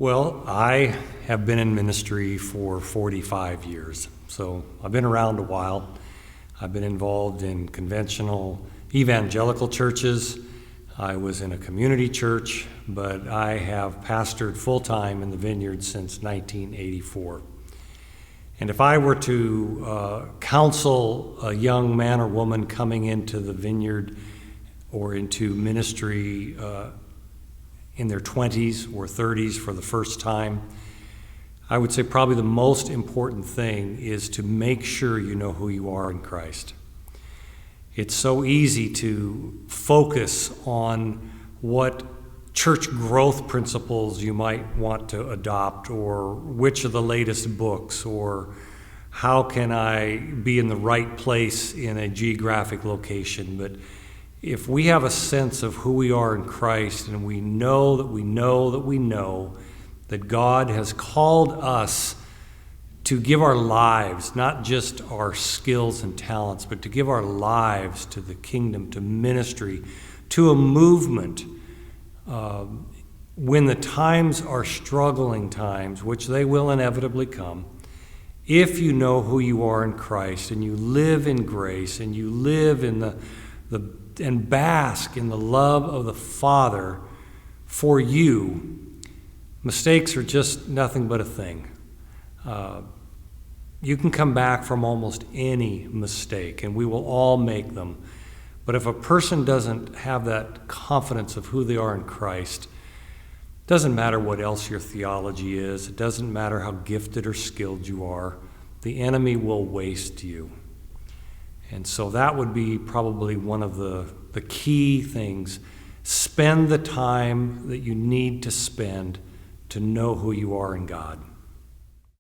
Well, I have been in ministry for 45 years, so I've been around a while. I've been involved in conventional evangelical churches. I was in a community church, but I have pastored full-time in the Vineyard since 1984. And if I were to counsel a young man or woman coming into the Vineyard or into ministry in their 20s or 30s for the first time, I would say probably the most important thing is to make sure you know who you are in Christ. It's so easy to focus on what church growth principles you might want to adopt, or which are the latest books, or how can I be in the right place in a geographic location. But if we have a sense of who we are in Christ, and we know that we know that we know that God has called us to give our lives, not just our skills and talents, but to give our lives to the kingdom, to ministry, to a movement, when the times are struggling times, which they will inevitably come, if you know who you are in Christ, and you live in grace, and you live in and bask in the love of the Father for you, mistakes are just nothing but a thing. You can come back from almost any mistake, and we will all make them. But if a person doesn't have that confidence of who they are in Christ, it doesn't matter what else your theology is, it doesn't matter how gifted or skilled you are, the enemy will waste you. And so that would be probably one of the key things. Spend the time that you need to spend to know who you are in God.